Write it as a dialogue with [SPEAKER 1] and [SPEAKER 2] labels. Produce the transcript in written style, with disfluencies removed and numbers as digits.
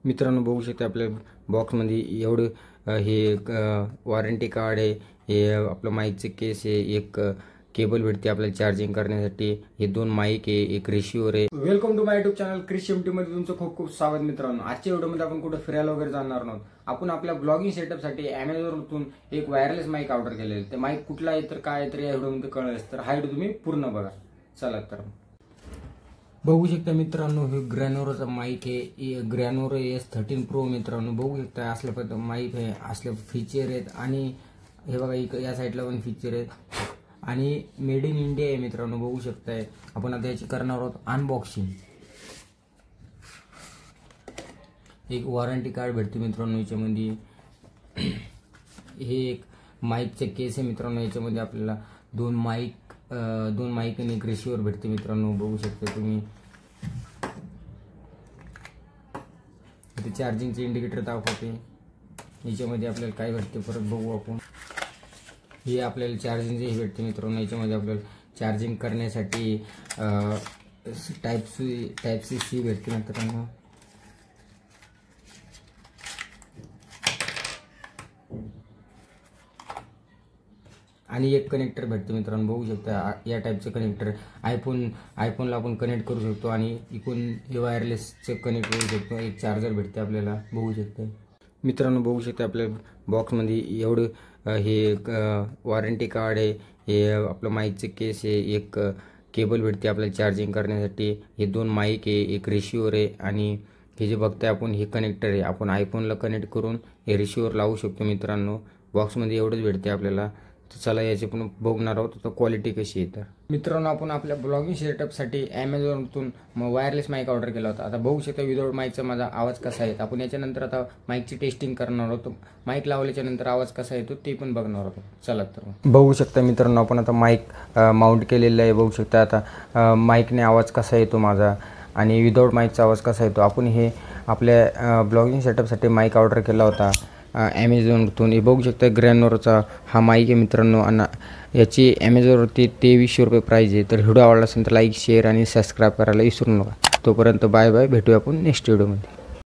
[SPEAKER 1] मित्रांनो बघू शकता आपल्या बॉक्समध्ये एवढं हे वॉरंटी कार्ड आहे, हे आपलं माईकचे केस आहे, एक केबल भेटते आपल्याला चार्जिंग करण्यासाठी, हे 2 माईक आहे, एक रिसिव्हर आहे। Welcome to my YouTube channel Krish MT मध्ये तुमचं खूप खूप स्वागत मित्रांनो। आजच्या व्हिडिओमध्ये आपण कुठे फिरायला वगैरे जाणार आहोत। आपण आपल्या ब्लॉगिंग सेटअपसाठी Amazonवरून एक वायरलेस माईक ऑर्डर केलेलं आहे। ते माईक कुठला आहे तर काय आहे तर या व्हिडिओमध्ये कळेल, तर हा व्हिडिओ तुम्ही पूर्ण बघा। चला तर बघू शकता मित्रांनो, हे ग्रॅनोरोचा माईक आहे, ग्रॅनोरो S13 प्रो मित्रांनो। बघू शकता असल्या पद्धतीचं माईक आहे, असले फीचर आहेत आणि हे बघा या साईडला पण फीचर आहेत आणि मेड इन इंडिया आहे मित्रांनो। बघू शकताय आपण आता याची करणार आहोत अनबॉक्सिंग। एक वॉरंटी कार्ड भेटते मित्रांनो याच्यामध्ये। हे एक माईकचे केस आहे मित्रांनो, याच्यामध्ये आपल्याला 2 माईक आणि एक रिसिव्हर भेटते मित्रांनो। बघू शकता तुम्ही इथे चार्जिंगचे इंडिकेटर दाखवते। याच्यामध्ये आपल्याला काय भेटते परत बघू आपण। हे आपल्याला चार्जिंगचे हे भेटते मित्रांनो। याच्यामध्ये आपल्याला चार्जिंग करण्यासाठी टाइप सी भेटते मित्रांनो। आणि एक कनेक्टर भेटते मित्रांनो। बघू शकता या टाइपचं कनेक्टर आयफोनला आपण कनेक्ट करू शकतो आणि इकडून हे वायरलेसचे कनेक्ट करू शकतो। एक चार्जर भेटते आपल्याला, बघू शकता मित्रांनो। बघू शकता आपल्या बॉक्समध्ये एवढं हे वॉरंटी कार्ड आहे, हे आपलं माईकचे केस आहे, एक केबल भेटते आपल्याला चार्जिंग करण्यासाठी, हे 2 माईक आहे, एक रिसिव्हर आहे आणि हे जे बघताय आपण हे कनेक्टर आहे। आपण आयफोनला कनेक्ट करून हे रिसिव्हर लावू शकतो मित्रांनो। बॉक्समध्ये एवढंच भेटते आपल्याला। तर चला याची पण बघणार आहोत तर क्वालिटी कशी आहे। तर मित्रांनो आपण आपल्या ब्लॉगिंग सेटअपसाठी Amazonवरून वायरलेस माईक ऑर्डर केला होता। आता बघू शकता विदाउट माईकचा माझा आवाज कसा आहे। आपण याच्यानंतर आता माईकची टेस्टिंग करणार आहोत। माईक लावल्याच्या नंतर आवाज कसा येतो ते पण बघणार आहोत। चला तर बघू शकता मित्रांनो आपण आता माईक माउंट केलेलं आहे। बघू शकता आता माईकने आवाज कसा येतो माझा आणि विदाउट माईकचा आवाज कसा येतो। आपण हे आपल्या ब्लॉगिंग सेटअपसाठी माईक ऑर्डर केला होता Amazonवरून। हे बघू शकता ग्रॅनोरोचा हा माईक आहे मित्रांनो आणि याची Amazonवरती 2300 रुपये प्राईज आहे। तर व्हिडिओ आवडला असेल तर लाईक शेअर आणि सबस्क्राईब करायला विसरू नका। तोपर्यंत बाय बाय, भेटूया आपण नेक्स्ट व्हिडिओमध्ये।